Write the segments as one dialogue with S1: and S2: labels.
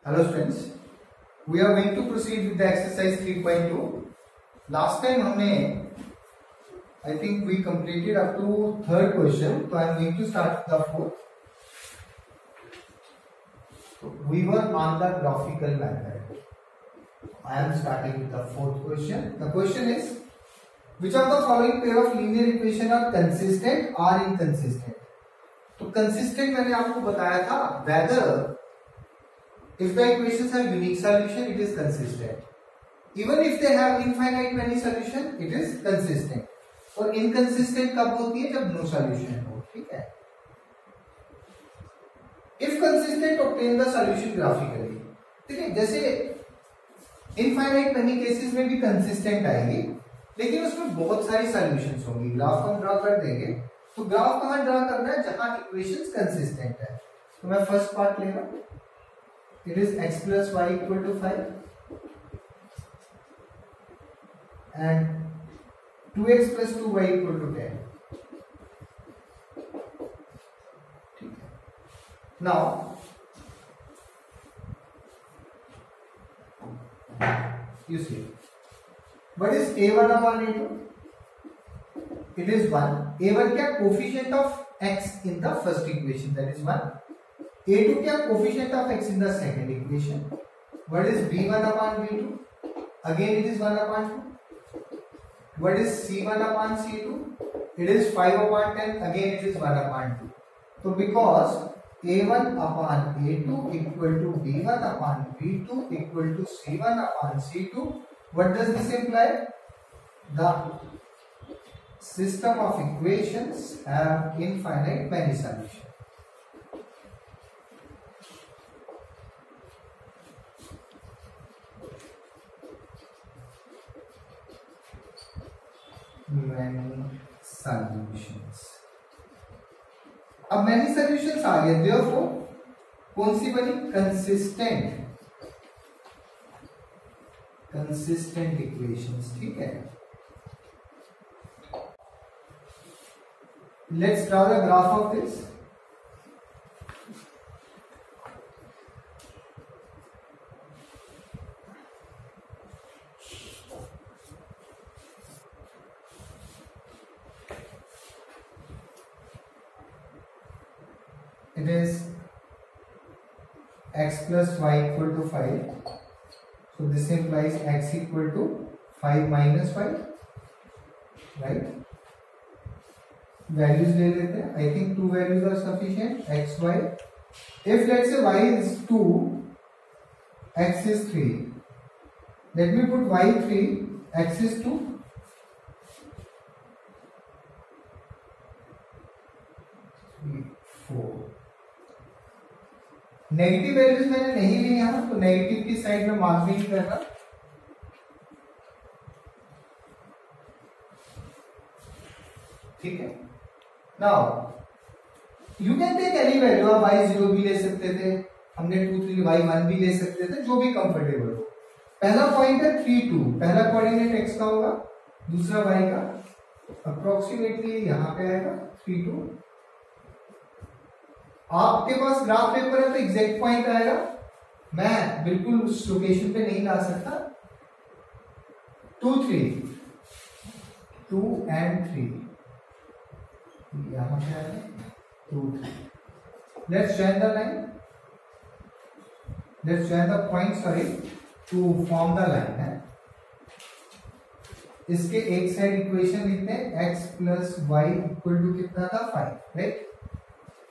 S1: Hello students, we are going to proceed with the exercise 3.2. Last time हमने I think we completed up to third question, so I am going to start the fourth. We were on the graphical method. I am starting with the fourth question. The question is, which of the following pair of linear equation are consistent or inconsistent? तो consistent मैंने आपको बताया था whether if the equations have unique solution it is consistent. Even if they have infinite many solution it is consistent. और inconsistent कब होती है? जब no solution हो. ठीक है. If consistent, obtain the solution graphically. ठीक है, जैसे infinite many cases में भी consistent आएगी, लेकिन उसमें बहुत सारी solutions होंगी. ग्राफ हम ड्रा कर देंगे, तो ग्राफ कहाँ ड्रा करना है? जहां equations consistent है. तो मैं फर्स्ट पार्ट ले रहा हूं. It is x plus y equal to 5 and 2x plus 2y equal to 10. Now, you see, what is a1 upon a2? It is 1. a1 क्या? Coefficient of x in the first equation, that is 1. a2 क्या? Coefficient of x in the second equation. What is b1 upon b2? Again it is 1 upon 2. What is c1 upon c2? It is 5 upon 10. Again it is 1 upon 2. So because a1 upon a2 equal to b1 upon b2 equal to c1 upon c2, what does this imply? The system of equations have infinite many solutions. Many solutions. अब many solutions आ गए, therefore कौन सी बनी? consistent equations. ठीक है. Let's draw the graph of this. It is x plus y equal to 5. So this implies x equal to 5 minus 5. Right? Values ले लेते हैं. I think two values are sufficient. X, y. If let's say y is 2, x is 3. Let me put y 3, x is 2. Negative values मैंने नहीं ली यहां, तो negative की side में mark भी नहीं करना. ठीक है. Now you can take any value. आप y0 भी ले सकते थे, हमने 2 3 y1 भी ले सकते थे, जो भी कंफर्टेबल हो. पहला पॉइंट है 3 2. पहला कोऑर्डिनेट x का होगा, दूसरा y का. अप्रोक्सीमेटली यहां पे आएगा 3 2. आपके पास ग्राफ पेपर है तो एग्जैक्ट पॉइंट आएगा. मैं बिल्कुल उस लोकेशन पे नहीं ला सकता. 2 3 2 and 3 यहां पे आएगा 2 3. Let's join the line. Let's join the point, sorry, to form the line है. इसके एक साइड इक्वेशन लिखते हैं x plus y equal to कितना था? 5. राइट.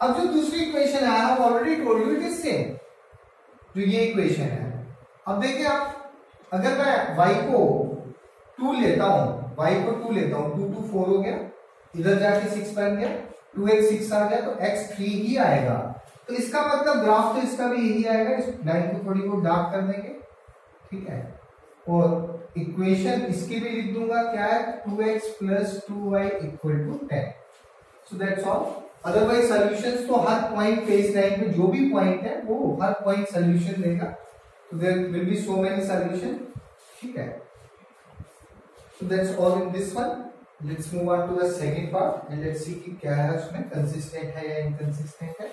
S1: अब जो दूसरी इक्वेशन है, I have already told you it is same. जो ये इक्वेशन है, अब देखिए आप, अगर मैं y को 2 लेता हूं, y को 2 लेता हूं, 2 2 4 हो गया, इधर जाके 6 बन गया, 2x 6 आ गया, तो x 3 ही आएगा. तो इसका मतलब ग्राफ तो इसका भी यही आएगा. इस लाइन को थोड़ी बहुत डार्क कर देंगे. ठीक है. और इक्वेशन इसकी भी लिख दूंगा, क्या है? 2x plus 2y equal to 10. So that's all. Otherwise solutions तो हर पॉइंट पे इस लाइन पे जो भी पॉइंट है वो हर पॉइंट सॉल्यूशन देगा. तो there will be so many solution. ठीक है. So that's all in this one. Let's move on to the second part and let's see कि क्या है उसमें, कंसिस्टेंट है या इनकंसिस्टेंट है.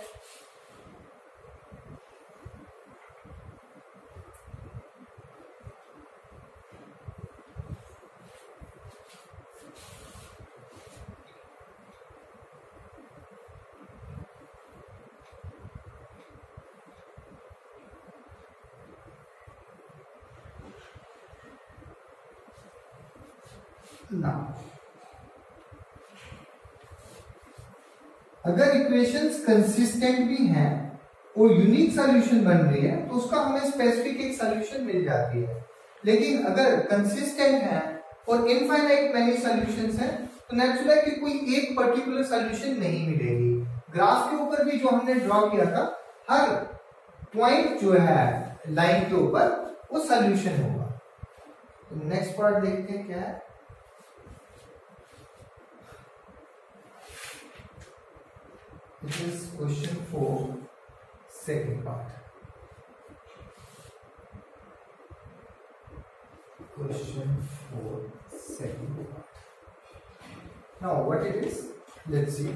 S1: ना अगर इक्वेशंस कंसिस्टेंट भी हैं और यूनिक सॉल्यूशन बन रही है तो उसका हमें स्पेसिफिक एक सॉल्यूशन मिल जाती है। लेकिन अगर कंसिस्टेंट है और इनफाइनाइट मैनी सॉल्यूशंस हैं तो नेचुरल है कि कोई एक पर्टिकुलर सॉल्यूशन नहीं मिलेगी। ग्राफ के ऊपर भी जो हमने ड्रॉ किया था, हर पॉइंट जो है लाइन के ऊपर वो सॉल्यूशन होगा। तो नेक्स्ट पार्ट देखते हैं क्या है। This is question 4 second part. Question 4 second part. Now what it is? Let's see.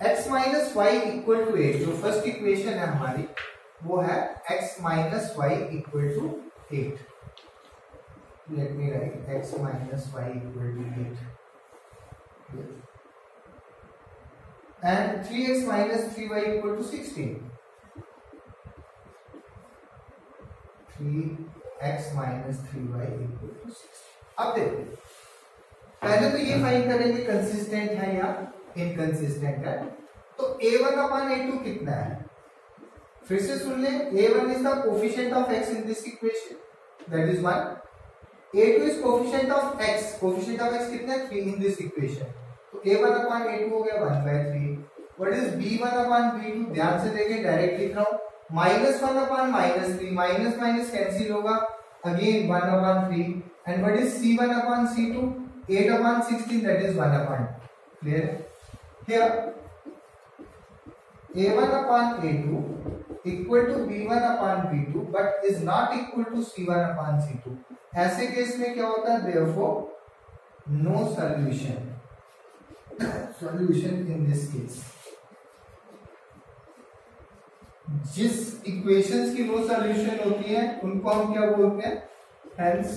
S1: X minus y equal to 8 जो फर्स्ट इक्वेशन है हमारी वो है x minus y equal to 8. Let me write x minus y equal to 8. And 3x minus 3y equal to 16. 3x minus 3y equal to 16. अब देखो, पहले तो ये फाइंड करेंगे कंसिस्टेंट है या इनकंसिस्टेंट है। तो a1 अपॉन a2 कितना है? फिर से सुन ले, a1 is the coefficient of x in this equation, that is 1. a2 is coefficient of x. coefficient of x कितना है? 3 in this equation. तो a1 अपॉन a2 हो गया 1/3. What is b1 upon b2? ध्यान से देखें, डायरेक्ट लिख रहा हूं। -1 अपॉन -3, माइनस माइनस कैंसिल होगा, again 1 upon 3. And what is c1 upon c2? 8 upon 16, that is 1 upon 2. Clear? Here a1 upon a2 equal to b1 upon b2 but is not equal to c1 upon c2. ऐसे case में क्या होता है? Therefore no solution. solution in this case. जिस equations की no solution होती है उनको हम क्या बोलते हैं? Hence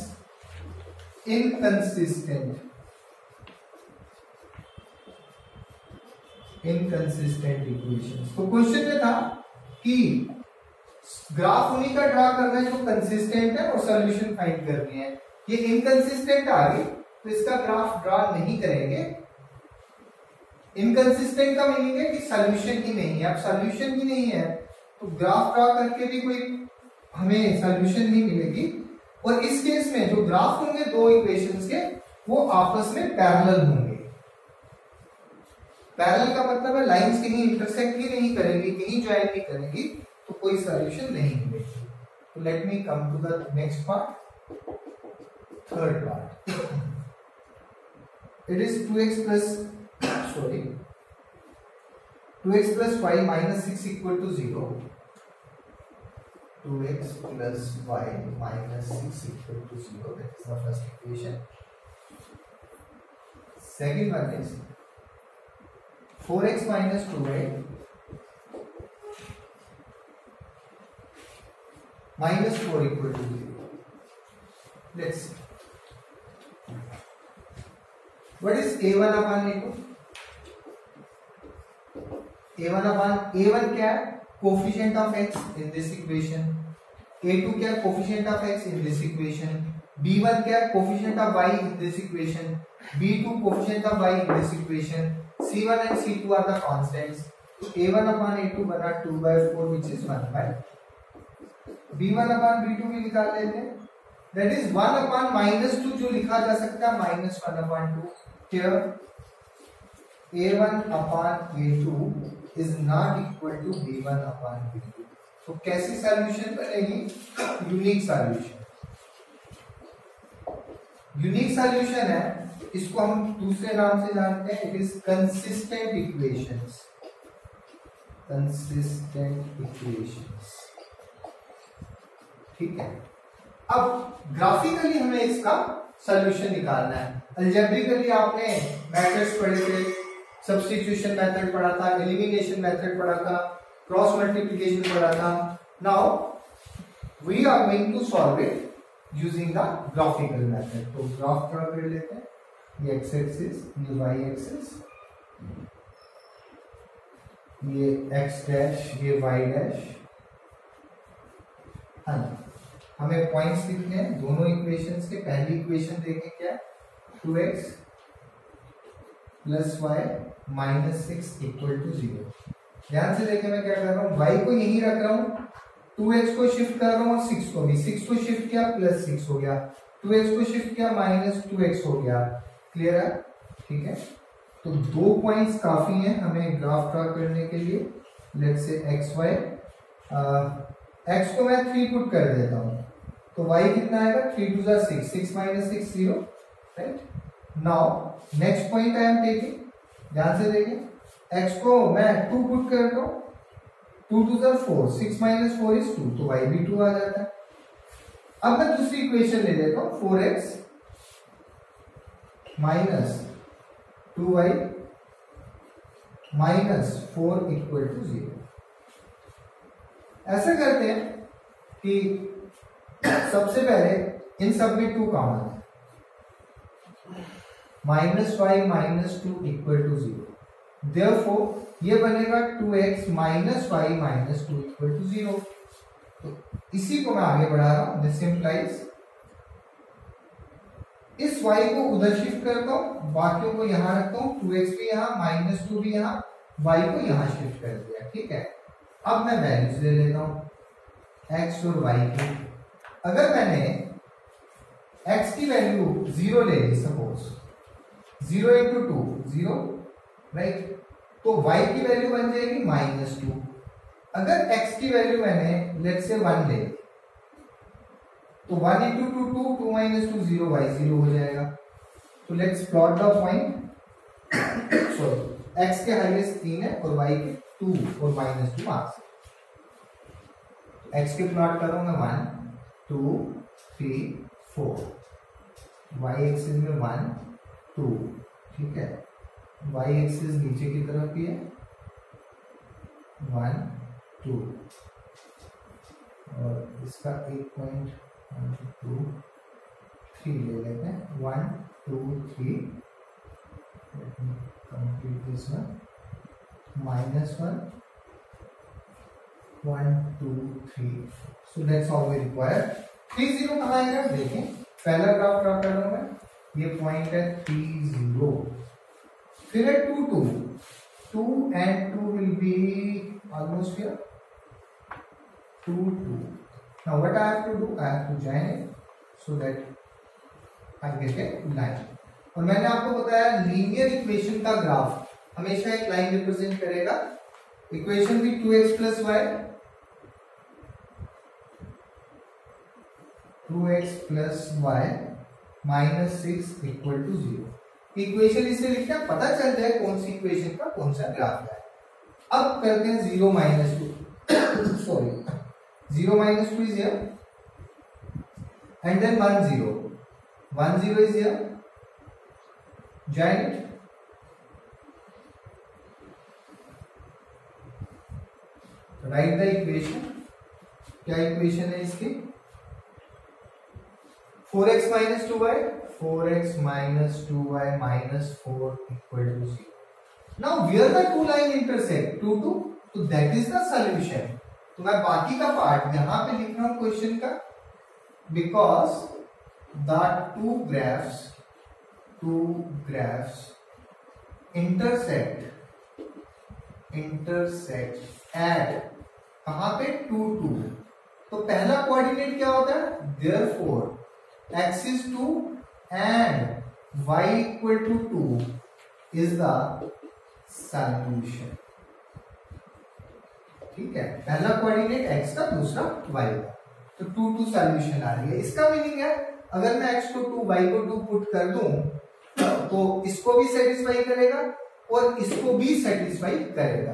S1: inconsistent equations. तो क्वेश्चन में था कि ग्राफ उन्हीं का ड्रा करना है जो कंसिस्टेंट है और सॉल्यूशन फाइंड करनी है. ये इनकंसिस्टेंट आ गई तो इसका ग्राफ ड्रा नहीं करेंगे. इनकंसिस्टेंट का मीनिंग है कि सॉल्यूशन ही नहीं है. अब सॉल्यूशन ही नहीं है तो ग्राफ ड्रा करके भी कोई हमें सॉल्यूशन नहीं मिलेगी. और इस केस में जो ग्राफ होंगे दो इक्वेशंस के वो आपस में पैरेलल होंगे. पैरेलल का मतलब है लाइंस कहीं इंटरसेक्ट ही नहीं करेंगी, कहीं ज्वाइन नहीं करेंगी, तो कोई सॉल्यूशन नहीं मिलेगी. तो let me come to the next part, third part. It is 2x plus y minus 6 equal to 0. 2x plus y minus 6 equal to 0. That is the first equation. Second one is 4x minus 2y minus 4 equal to 0. Let's see. What is a1 upon a2? a1 upon a1 क्या है? Coefficient of x in this equation. a2 क्या है? Coefficient of x in this equation. b1 क्या है? Coefficient of y in this equation. b2 coefficient of y in this equation. c1 and c2 are the constants. a1 upon a2 बना 2/4 which is 1/. b1 upon b2 भी निकाल लेते हैं. That is 1 upon -2 जो लिखा जा सकता है -1 upon 2. Here a1 upon a2 is not equal to b1 upon b2. तो कैसी सॉल्यूशन बनेगी? Unique solution. यूनिक सॉल्यूशन है, इसको हम दूसरे नाम से जानते हैं. It is consistent equations. Consistent equations. ठीक है. अब ग्राफिकली हमें इसका सॉल्यूशन निकालना है. अलजेब्रिकली आपने मेथड्स पढ़े थे, सब्स्टिट्यूशन मेथड पढ़ा था, एलिमिनेशन मेथड पढ़ा था, क्रॉस मल्टीप्लिकेशन पढ़ा था. Now we are going to solve it using the graphical method. तो ग्राफ ड्रा कर लेते हैं. ये एक्स एक्सिस, ये वाई एक्सिस, ये एक्स डैश, ये वाई डैश. हमें पॉइंट्स लिखने हैं दोनों इक्वेशंस के। पहली इक्वेशन देखें क्या, 2x plus y minus 6 equal to 0। ध्यान से देखें मैं क्या कर रहा हूँ, y को यहीं रख रहा हूँ, 2x को शिफ्ट कर रहा हूँ और 6 को भी, 6 को शिफ्ट किया प्लस 6 हो गया, 2x को शिफ्ट किया माइनस 2x हो गया। क्लियर है? ठीक है, तो 2 पॉइंट्स काफी हैं हमें ग्राफ ड्रा करने के लिए। Let's say x Y, x को मैं 3 पुट कर देता हूँ तो y कितना आएगा, 3 2 6, 6 minus 6 0, right. Now next point I am taking, ध्यान से देखें, x को मैं 2 पुट करता हूँ, 2 2 4, 6 माइनस 4 इज 2, तो y भी 2 आ जाता है। अब मैं दूसरी इक्वेशन ले लेता हूँ, 4x minus 2y minus 4 equal to 0। ऐसा करते हैं कि सबसे पहले इन सब में 2 कॉमन है, minus y minus 2 equal to 0, therefore ये बनेगा 2x minus y minus 2 equal to 0। तो इसी को मैं आगे बढ़ा रहा हूं, दिस इंप्लाइज इस y को उधर शिफ्ट करता हूं, बाकियों को यहां रखता हूं, 2x भी यहां माइनस 2 भी यहां, y को यहां शिफ्ट कर दिया। ठीक है, अब मैं वैल्यूज ले लेता हूं x और y की। अगर मैंने x की वैल्यू 0 ले ली, सपोज 0 इंटू 2 0, राइट, तो y की वैल्यू बन जाएगी माइनस 2। अगर x की वैल्यू मैंने लेट्स से 1 ले ली तो 1 इंटू 2 2, 2 माइनस 2 0, y 0 हो जाएगा। तो let's plot the point, sorry x के हाईएस्ट 3 है और y के 2 और माइनस 2 मार्क्स। x के प्लॉट कर रहा हूं मैं 1 2 3 4, y एक्सिस में 1 2, ठीक है, y एक्सिस नीचे की तरफ भी है 1 2, और इसका एक पॉइंट 1 2 3 ले लेते हैं, 1 2 3, complete this one, minus 1 1 2 3, so that's all we require. 3 0 कहाँ आएगा देखें, पहला ग्राफ ड्रा कर रहा हूं मैं, ये पॉइंट है 3 0, फिर है 2 2, 2 and 2 will be almost here 2 2. Now what I have to do, I have to join it so that I get a line. और मैंने आपको बताया लीनियर इक्वेशन का ग्राफ हमेशा एक लाइन रिप्रेजेंट करेगा। इक्वेशन भी 2x plus y, 2x plus y minus 6 equal to 0। Equation इसलिए लिखना पता चल जाए कौन सी इक्वेशन का कौन सा ग्राफ है। अब करते हैं 0 minus 2, sorry 0 minus 2 is here, and then 1 0, 1 0 is here, join it, write the equation। क्या इक्वेशन है इसकी, 4x minus 2y, 4x minus 2y minus 4 equal to 0। Now where the two line intersect 2 2, so that is the solution। तो मैं बाकी का part यहां पे लिख रहा हूं क्वेश्चन का, because the two graphs intersect at कहां पे 2 2, तो पहला कोऑर्डिनेट क्या होता है, therefore x is 2 and y equal to 2 is the solution। ठीक है, पहला कोऑर्डिनेट x का, दूसरा y का, तो 2 2 सॉल्यूशन आ रही है। इसका मीनिंग है अगर मैं x को 2 y को 2 पुट कर दूं तो इसको भी सेटिस्फाई करेगा और इसको भी सेटिस्फाई करेगा।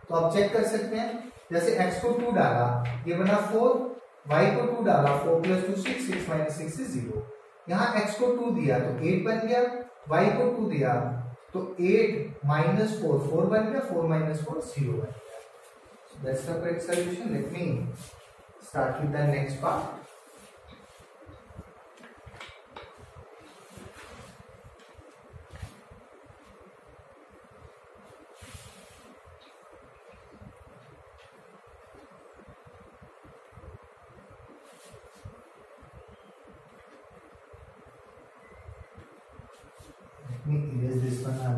S1: तो आप चेक कर सकते हैं, जैसे x को 2 डाला ये बना 4, y को 2 डाला 4 प्लस 2 6, 6 माइनस 6 इज 0। यहाँ x को 2 दिया तो 8 बन गया, y को 2 दिया तो 8 माइनस 4 4 बन गया, 4 माइनस 4 0 बन गया। So that's the correct solution। Let me start with the next part।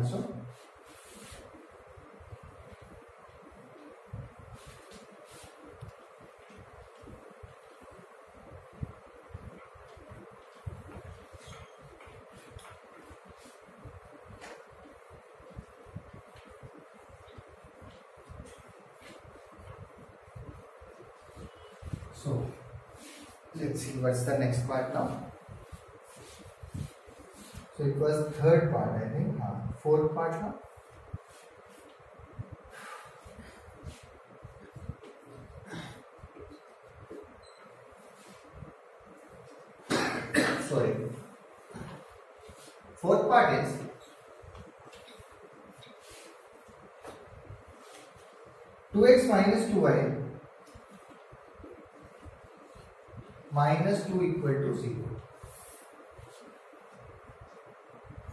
S1: also. So let's see what's the next part now. So it was third part, I think. Fourth part now. Sorry. Fourth part is two x minus 2y minus 2 equal to 0.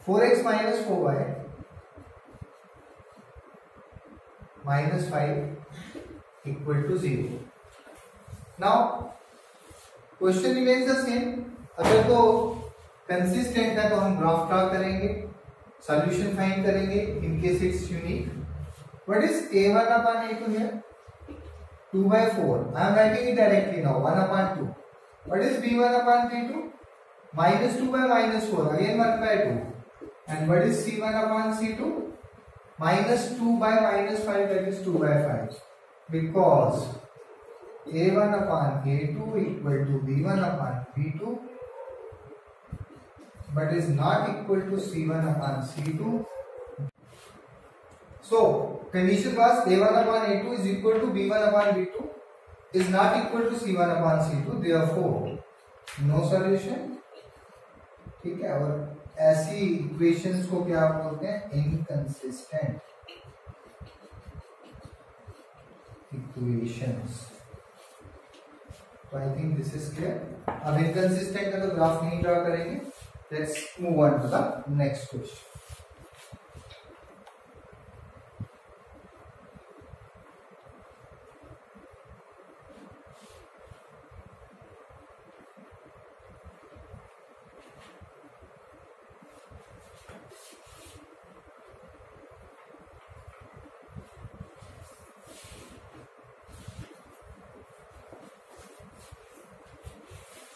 S1: 4x minus 4y minus 5 equal to 0. Now question remains the same. अगर तो consistent है तो हम graph draw करेंगे, solution find करेंगे in case it's unique. What is a1 upon a2 here? 2/4. I am writing it directly now. 1 upon 2. What is b1 upon b2? Minus 2 by minus 4. Again 1 by 2. And what is c1 upon c2? Minus 2 by minus 5. That is 2 by 5. Because a1 upon a2 equal to b1 upon b2, but is not equal to c1 upon c2. So condition was a1 upon a2 is equal to b1 upon b2 is not equal to c1 upon c2. Therefore no solution. ठीक है. और ऐसी equations को क्या बोलते हैं? Inconsistent equations. तो I think this is clear. अब इनकंसिस्टेंट का तो ग्राफ नहीं ड्रा करेंगे. Let's move on to the next question.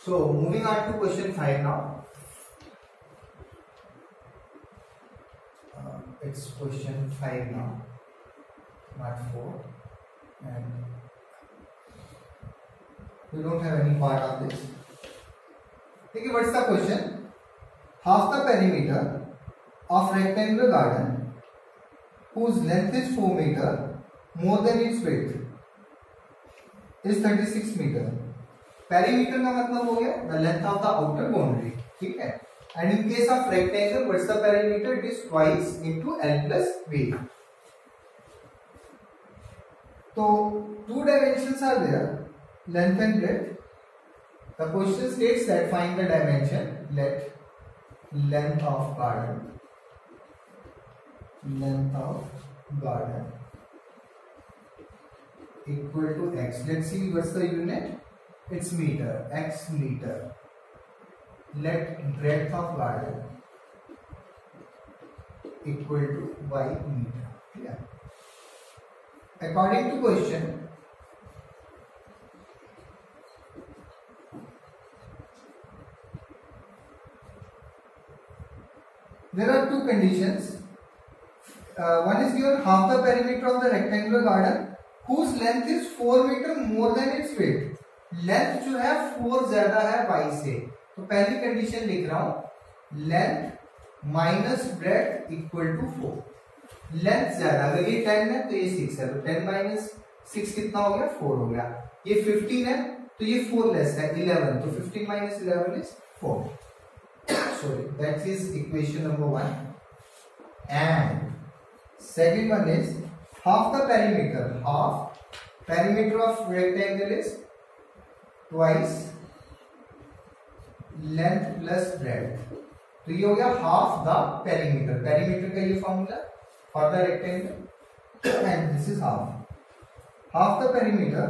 S1: So moving on to question 5 now. It's question 5 now, not 4, and we don't have any part of this. Okay, what's the question? Half the perimeter of rectangular garden whose length is 4 meter more than its width is 36 meter. Perimeter का मतलब हो गया the length of the outer boundary. ठीक है. And in case of rectangle what's the perimeter? It is twice into l plus b. तो two dimensions are there, length and breadth. The question states that find the dimension. Let length of garden equal to x. Let's see what's the unit. It's meter, x meter. Let breadth of garden equal to y meter. Yeah. According to question, there are two conditions. One is given half the perimeter of the rectangular garden whose length is 4 meter more than its width. Length जो है 4 ज्यादा है y से. तो पहली condition लिख रहा हूं, length minus breadth equal to 4. Length ज्यादा, अगर ये 10 है तो ये 6 है, तो 10 माइनस 6 कितना हो गया? 4 हो गया. ये 15 है तो ये 4 लेस है 11, तो 15 minus 11 is 4. Sorry, that is equation number 1. And second one is half the perimeter. Half perimeter of rectangle is twice length plus breadth. तो ये हो गया half the perimeter. Perimeter का ये formula for the rectangle and this is half the perimeter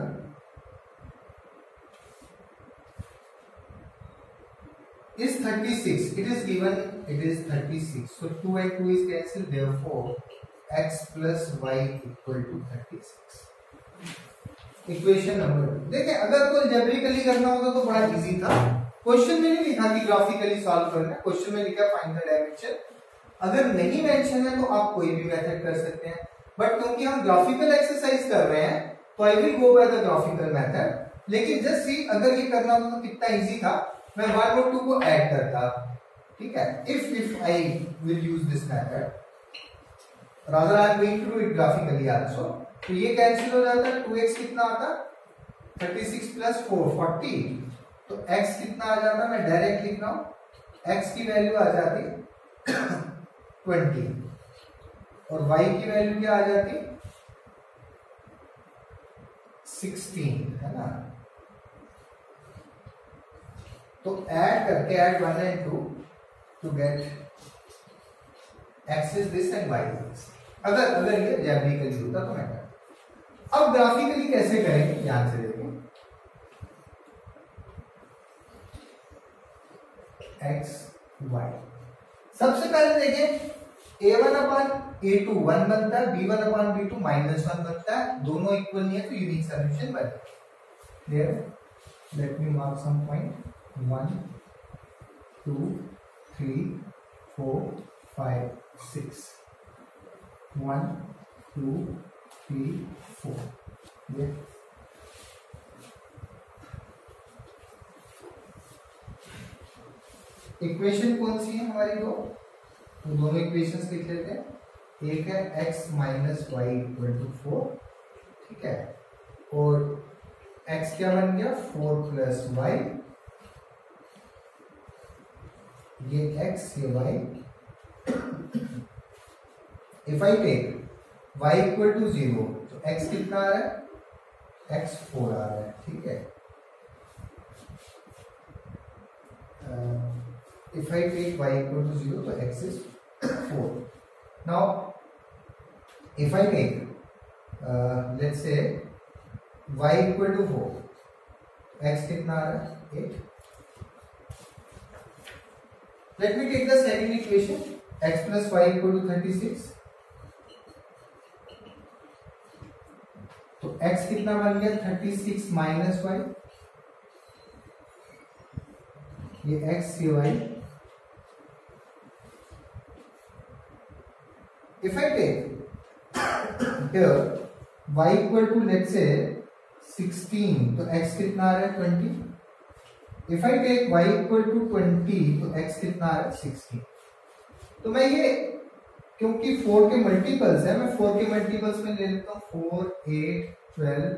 S1: is 36. It is given, it is 36. So 2 and 2 is cancelled. Therefore, x plus y equal to 36. Equation number 2. देखिए अगर कोई जेब्रिकली करना होता तो बड़ा easy था. क्वेश्चन में नहीं लिखा कि ग्राफिकली सॉल्व करना है, क्वेश्चन में लिखा फाइंड द डायमेंशन. अगर नहीं मेंशन है तो आप कोई भी मेथड कर सकते हैं, बट क्योंकि हम ग्राफिकल एक्सरसाइज कर रहे हैं तो I will go by the graphical method. लेकिन जस्ट सी, अगर ये करना होता तो कितना इजी था. मैं 1 और 2 को ऐड करता. ठीक है, if I will use this method, rather I am going to do it graphically also. तो ये कैंसिल हो जाता है. 2x कितना आता, 36 प्लस 4 40. तो x कितना आ जाता, मैं डायरेक्ट लिख रहा हूं, x की वैल्यू आ जाती 20 और y की वैल्यू क्या आ जाती 16, है ना. तो ऐड करके, add 1 and 2 to get x is this and y is this. अगर ये जेब्रिकली होता तो मैं करता. अब ग्राफिकली कैसे करेंगे, ध्यान से देखें. x y, सबसे पहले देखें a1 अपान a2 1 बनता है, b1 अपान b2 -1 बनता है. दोनों इक्वल नहीं है तो यूनिक सॉल्यूशन बनेगा. Clear. Let me mark some point. 1 2 3 4 5 6. 1 2 3 4. ये इक्वेशन कौन सी है हमारी? दो, तो दोनों इक्वेशंस लिख लेते हैं. एक है x minus y equal to 4. ठीक है, और x क्या बन गया 4 प्लस वाई. ये x ये y. If I take y equal to 0 तो x कितना आ रहा है, x 4 आ रहा है. ठीक है, if I take y equal to 0 तो x is 4. Now if I take let's say y equal to 4, x कितना आ रहा है 8. Let me take the second equation, x plus y equal to 36. तो x कितना बन गया 36 माइनस y. ये x ये y. If I take here y equal to let's say 16 तो x कितना आ रहा है 20. If I take y equal to 20 तो x कितना आ रहा है 16. तो मैं ये क्योंकि 4 के मल्टीपल्स है, मैं 4 के मल्टीपल्स में ले लेता हूँ 4 8 12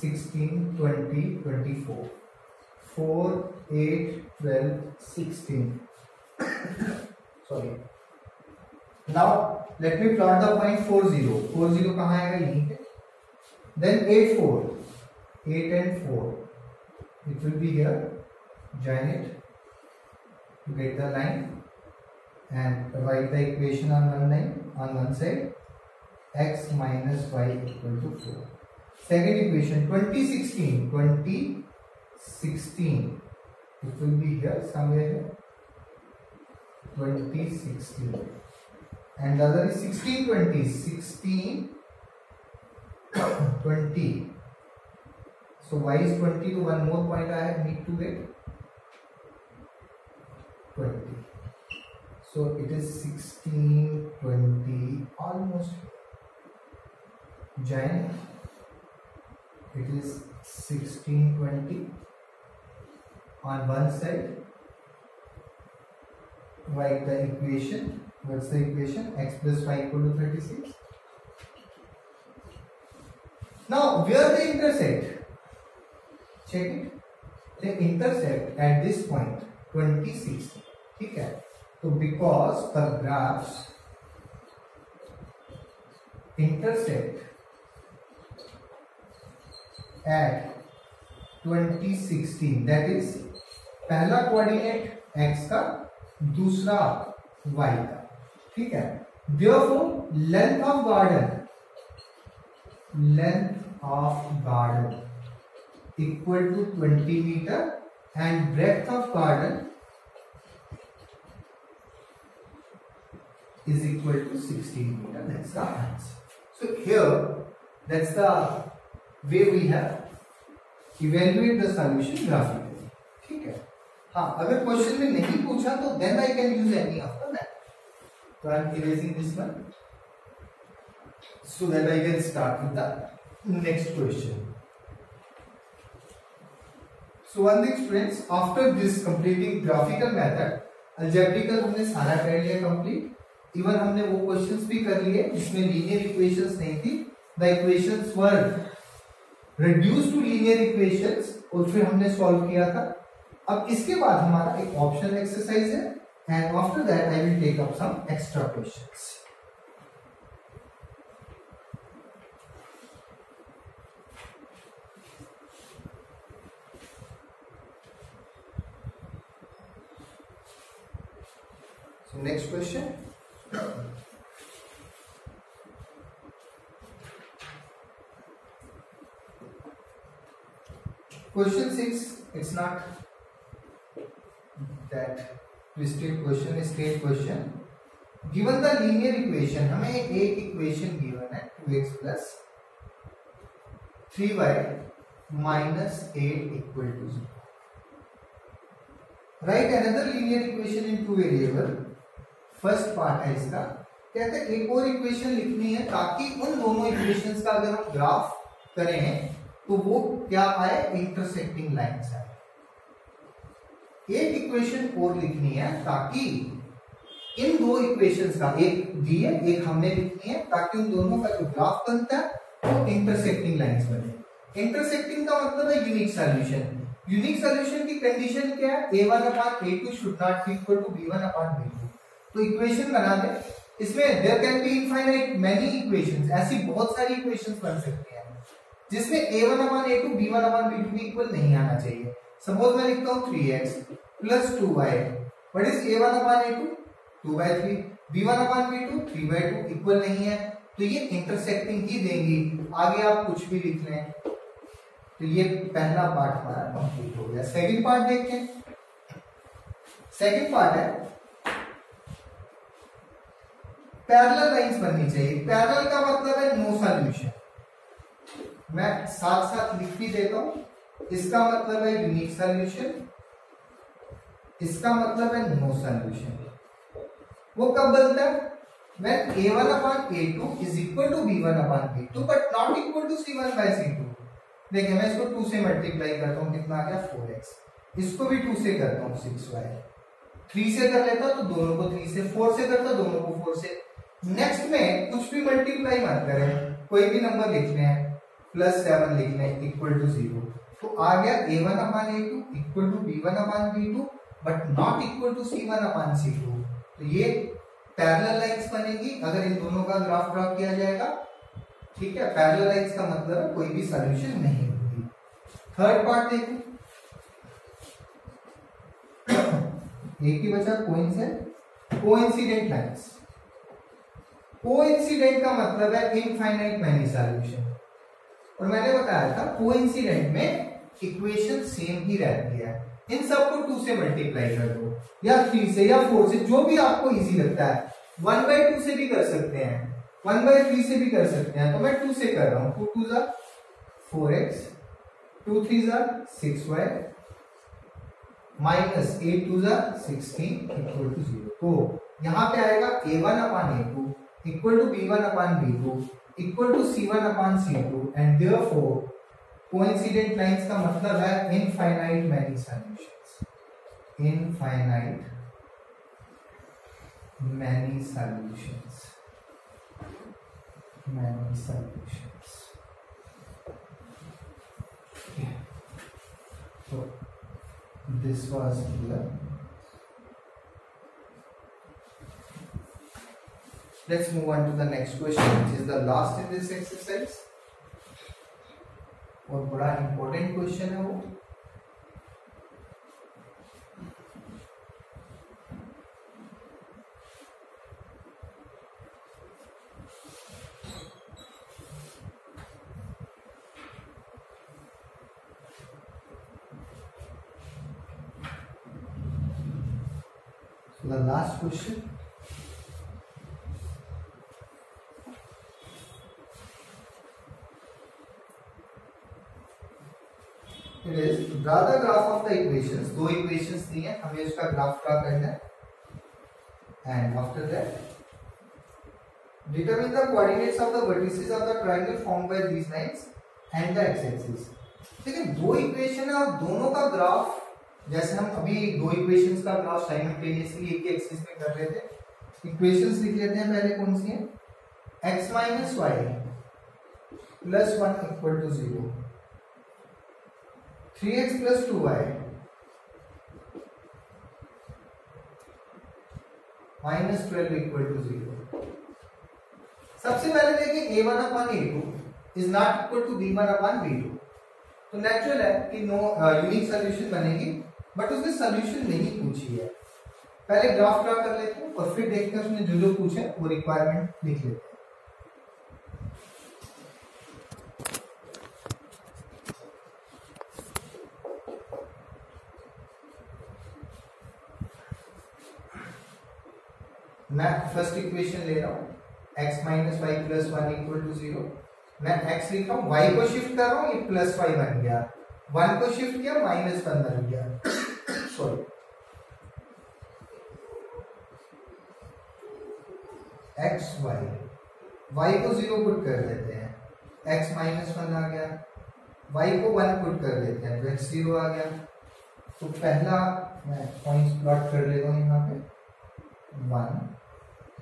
S1: 16 20 24. 4 8 12 16. Sorry. Now let me plot the point 4 0. 4 0 कहाँ आएगा, यहीं पे. Then 8 4, 8 and 4. It will be here. Join it to get the line and write the equation on one side. X minus y equal to 4. Second equation 2016. 2016. It will be here somewhere here. 2016. And the other is 16 20. 16 20. So y is 20. So one more point I need to get 20. So it is 16 20 almost. Join. It is 16 20 on one side. Write the equation. What's the equation? X plus y equal to 36. Now where they intersect? Check it. They intersect at this point 26. ठीक है, तो because the graphs intersect at 2016, that is पहला coordinate x का, दूसरा y का. ठीक है, therefore length of garden equal to 20 meter and breadth of garden is equal to 16 meter. That's the answer. So here, that's the way we have evaluate the solution graphically. ठीक है. हाँ, अगर question में नहीं पूछा तो then I can use any of the method. So I am erasing this one so that I can start with the next question. So one thing friends, after this completing graphical method, algebraical हमने सारा कर लिया complete. Even हमने वो questions भी कर लिए जिसमें लीनियर इक्वेशंस नहीं थी. The equations were reduced to linear equations और फिर हमने सॉल्व किया था. अब इसके बाद हमारा एक ऑप्शनल एक्सरसाइज है and after that I will take up some extra questions. So next question. Question 6. It's not that twisted question, straight question. Given the linear equation, हमें एक इक्वेशन given है 2x plus 3y minus 8 equal to 0. Write another linear equation in two variable. First part है इसका. कहते हैं एक और equation लिखनी है ताकि उन दोनों इक्वेशंस का अगर हम ग्राफ करें तो वो क्या आए, इंटरसेक्टिंग लाइंस आए. एक इक्वेशन और लिखनी है ताकि इन दो इक्वेशंस का, एक दी है एक हमने लिखनी है, ताकि उन दोनों का जो ग्राफ बनता है वो इंटरसेक्टिंग लाइंस बने. इंटरसेक्टिंग का मतलब है यूनिक सॉल्यूशन. यूनिक सॉल्यूशन की कंडीशन क्या है, a1/a2 should not be equal to b1/b2. तो इक्वेशन बना दे. इसमें there can be infinite many equations. ऐसी बहुत सारी इक्वेशंस बन सकती हैं जिसमें a1/a2 b1/b2 भी इक्वल नहीं आना चाहिए. सपोज मैं लिखता हूँ 3x plus 2y. What is a1/a2? 2/3. b1/b2 3/2 equal नहीं है तो ये इंटरसेक्टिंग ही देंगी. आगे आप कुछ भी लिख लें. तो ये पहला पार्ट हमारा कंप्लीट हो गया. सेकंड पार्ट देखते हैं. सेकंड पार्ट है पैरेलल लाइंस बननी चाहिए. पैरेलल का मतलब है नो सॉल्यूशन. मैं साथ साथ लिख भी देता हूं. इसका मतलब है यूनिक सॉल्यूशन, इसका मतलब है नो सॉल्यूशन. वो कब बनता है, when a1/a2 is equal to b1/b2 but not equal to c1/c2. देखिए मैं इसको 2 से मल्टीप्लाई करता हूं, कितना आ गया 4x. इसको भी 2 से करता हूं 6y. 3 से कर लेता तो दोनों को 3 से, 4 से करता दोनों को 4 से. नेक्स्ट में कुछ भी मल्टीप्लाई मत करें, कोई भी नंबर लिखने हैं, +7 लिखने हैं इक्वल टू 0. तो आ गया a1/a2 equal to b1/b2 but not equal to c1/c2. तो ये पैरेलल लाइंस बनेगी अगर इन दोनों का ग्राफ ड्रा किया जाएगा. ठीक है, पैरेलल लाइंस का मतलब कोई भी सॉल्यूशन नहीं होगी. थर्ड पार्ट देखो. एक ही बचा कोइंसिडेंट लाइंस. कोइंसिडेंट का मतलब है इनफाइनाइट मैनी सॉल्यूशन. और मैंने बताया था कोइंसिडेंट में इक्वेशन सेम ही रहती है. इन सबको 2 से मल्टीप्लाई कर दो या 3 से या 4 से, जो भी आपको इजी लगता है. 1/2 से भी कर सकते हैं, 1/3 से भी कर सकते हैं. तो मैं 2 से कर रहा हूं. 2 2 जा 4x, 2 3 जा 6y माइनस 8 2 जा 16 इक्वल टू 0. तो यहां पे आएगा a1/a2 equal to b1/b2 equal to c1/c2 and therefore coincident lines का मतलब है infinite many solutions. Infinite many solutions. Many solutions. So this was clear. Let's move on to the next question, which is the last in this exercise. और बड़ा important question है वो. So the last question. Draw the graph of the equations, दो equations दी हैं, हमें उसका graph draw करना है। And after that determine the coordinates of the vertices of the triangle formed by these lines and the X axis. देखिए दो equation है और दोनों का ग्राफ, जैसे हम अभी दो इक्वेशंस का ग्राफ साइमल्टेनियसली एक ही एक्सिस में कर रहे थे, इक्वेशंस लिख लेते हैं पहले। कौन सी है? x minus y plus 1 equal to 0, 3x plus 2y minus 12 equal to 0। सबसे पहले देखिए a1 upon a2 is not equal to b1 upon b2, तो नेचुरल है कि नो यूनिक सॉल्यूशन बनेगी, बट उसने सॉल्यूशन नहीं पूछी है। पहले ग्राफ ड्रा कर लेते हैं और फिर देखते हैं उसने जो जो पूछे वो रिक्वायरमेंट लिख लेते हैं। मैं फर्स्ट इक्वेशन ले रहा हूं, x minus y plus 1 equal to 0। मैं x लिख रहा हूं, y को शिफ्ट कर रहा हूं, ये प्लस y बन गया, 1 को शिफ्ट किया माइनस 1 बन गया। सॉरी, x y को 0 पुट कर देते हैं, x माइनस 1 आ गया, y को 1 पुट कर देते हैं तो x 0 आ गया। तो पहला मैं पॉइंट्स प्लॉट कर लेता हूं यहाँ पे, 1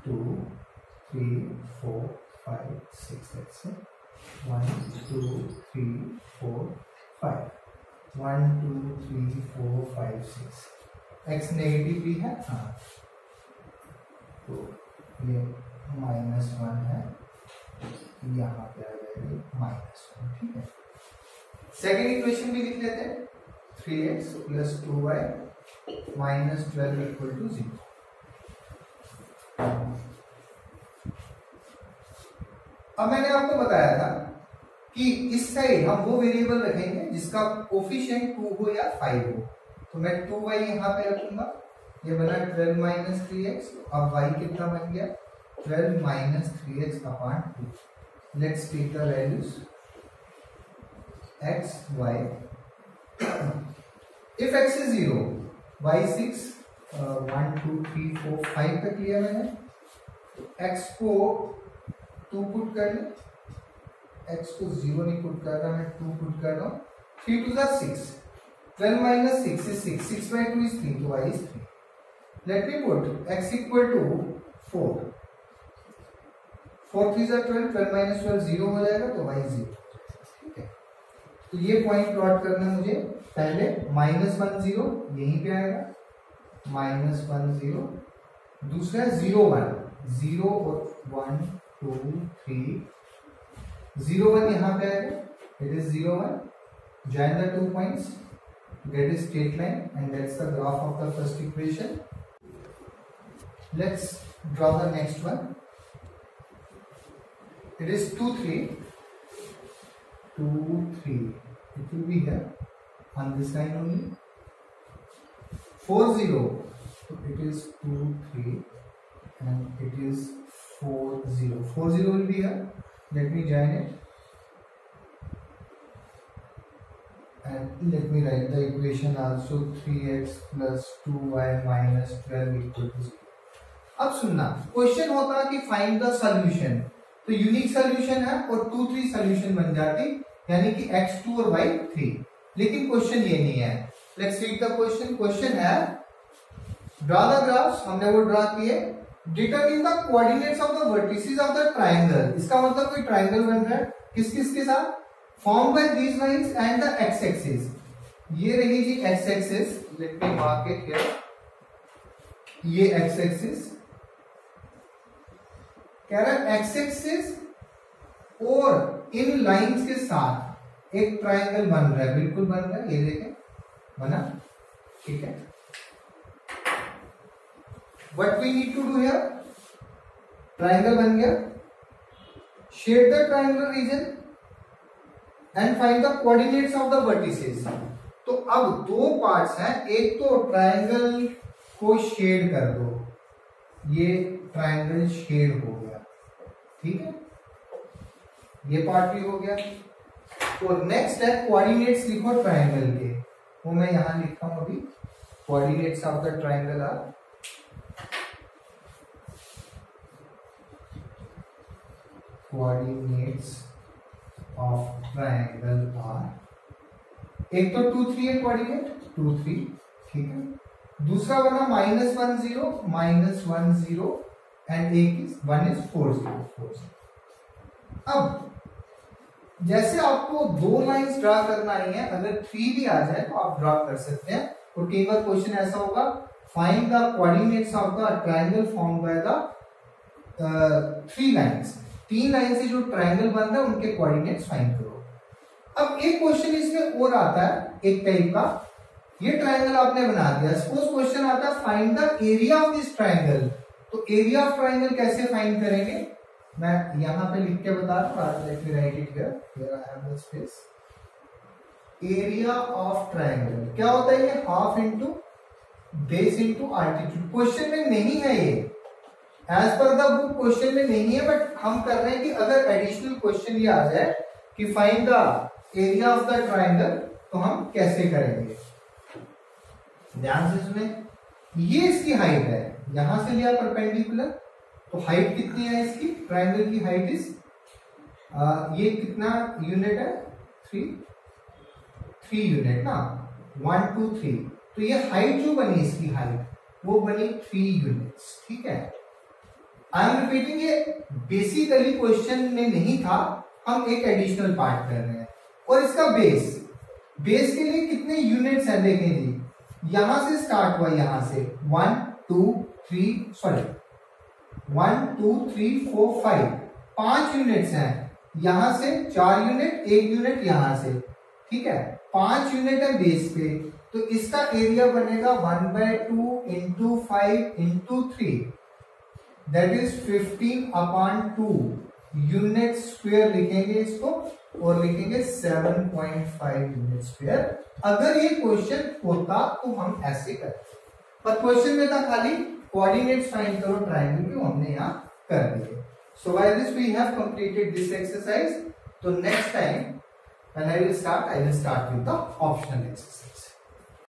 S1: 2 3 4 5 6 ऐसे 1 2 3 4 5 1 2 3 4 5 6। x नेगेटिव भी है, हाँ, तो ये -1 है, यहाँ पे आ जाएगी -1, ठीक है। सेकेंड इक्वेशन भी लिख लेते हैं, 3x plus 2y minus 12 equal to 0। अब मैंने आपको बताया था कि इस साइड हम वो वेरिएबल रखेंगे जिसका कोफिशिएंट 2 हो या 5 हो, तो मैं 2y यहाँ पे रखूंगा, ये बना 12 माइनस 3x। अब y कितना बन गया? 12 minus 3x upon 2। Let's take the values x y। If x is 0, y 6, 1 2 3 4 5 तक लिया मैंने, तो x को 2 पुट कर ले, x को 0 नहीं पुट कर रहा, मैं 2 पुट कर रहा हूँ। 3 2 6, 12 minus 6 is 6, 6 by 2 is 3, so y is 3. Let me put x equal to 4. 4 3 is 12, 12 minus 12 0 हो जाएगा, तो y 0, ठीक है। तो ये पॉइंट प्लॉट करना मुझे, पहले -1 0 यहीं पे आएगा, -1 0, दूसरा 0 1, 0 और 1 2 3, 0 1 यहाँ पे आएगा, it is 0 1. Join the 2 points, get a straight line, and that's the graph of the first equation. Let's draw the next one. It is 2 3, 2 3. It will be here on this line only. 4 0. So it is 2 3, and it is 4 0. 4 0 will be here. Let me join it. And let me write the equation also, 3x plus 2y minus 12 equal to 0. अब सुनना, question होता कि find the solution, तो unique solution है और 2 3 solution बन जाती, यानी कि x 2 और y 3। लेकिन क्वेश्चन ये नहीं है। Let's read the question. Question है ड्रा द ग्राफ्स, हमने वो ड्रा किए, determine the coordinates of the vertices of the triangle. इसका मतलब कोई ट्रायंगल बन रहा है, किस किस के साथ? Formed by these lines and the x-axis. ये रही जी x-axis. Let me mark it here. ये x-axis. कह रहा है x-axis और इन लाइंस के साथ एक ट्रायंगल बन रहा है, बिल्कुल बन रहा है, ये देखें, बना, ठीक है। What we need to do here? Triangle बन गया. Shade the triangular region and find the coordinates of the vertices. तो अब दो पार्ट्स हैं, एक तो ट्रायंगल को शेड कर दो, ये ट्रायंगल शेड हो गया, ठीक है, ये पार्ट भी हो गया। और नेक्स्ट है कोऑर्डिनेट्स लिखो ट्रायंगल के, वो मैं यहां लिखता हूं अभी। Coordinates of the triangle are coordinates of triangle are, एक तो 2 3 है कोऑर्डिनेट 2 3, ठीक है। दूसरा बना -1 0 एंड एक इज 1 इज 4 0 4 0। अब जैसे आपको 2 लाइंस ड्रा करना ही है, अगर 3 भी आ जाए तो आप ड्रा कर सकते हैं। और कई बार क्वेश्चन ऐसा होगा, find the coordinates of the triangle form by the 3 lines, 3 line से जो ट्रायंगल बन रहा है उनके कोऑर्डिनेट्स फाइंड करो। अब एक क्वेश्चन इसमें और आता है एक टाइप का, ये ट्रायंगल आपने बना दिया, सपोज क्वेश्चन आता है find the area of this triangle. तो एरिया ऑफ ट्रायंगल कैसे फाइंड करेंगे, मैं यहां पे लिख के बता रहा हूं। Let me right it here, here I have the space. Area of triangle क्या होता है, ये half into base into altitude. Question में नहीं है ये, as per the book question में नहीं है, बट हम कर रहे हैं कि अगर एडिशनल क्वेश्चन ये आ जाए कि find the area of the triangle, तो हम कैसे करेंगे। ध्यान से सुने, ये इसकी हाइट है, यहां से लिया परपेंडिकुलर, तो हाइट कितनी है इसकी, ट्रायंगल की हाइट इज ये कितना यूनिट है, 3 यूनिट ना, 1 2 3। तो ये हाइट जो बनी इसकी हाइट वो बनी 3 यूनिट्स, ठीक है। आई एम रिपीटिंग, ये बेसिकली क्वेश्चन में नहीं था, हम एक एडिशनल पार्ट कर रहे हैं। और इसका बेस के लिए कितने यूनिट्स हैं देखें जी, यहां से स्टार्ट हुआ, यहां से 1 2 3 सॉरी 1 2 3 4 5 5 यूनिट्स हैं, यहां से 4 यूनिट, 1 यूनिट यहां से, ठीक है। 5 यूनिट है बेस पे, तो इसका एरिया बनेगा 1/2 into 5 into 3, that is 15/2 unit square लिखेंगे इसको, और लिखेंगे 7.5 यूनिट स्क्वायर। अगर ये क्वेश्चन होता तो हम ऐसे करते, पर क्वेश्चन में था खाली कोऑर्डिनेट्स फाइंड करो ट्रायंगल के, हमने यहाँ कर दिए। So by this we have completed this exercise. तो next time when I will start with the optional exercise.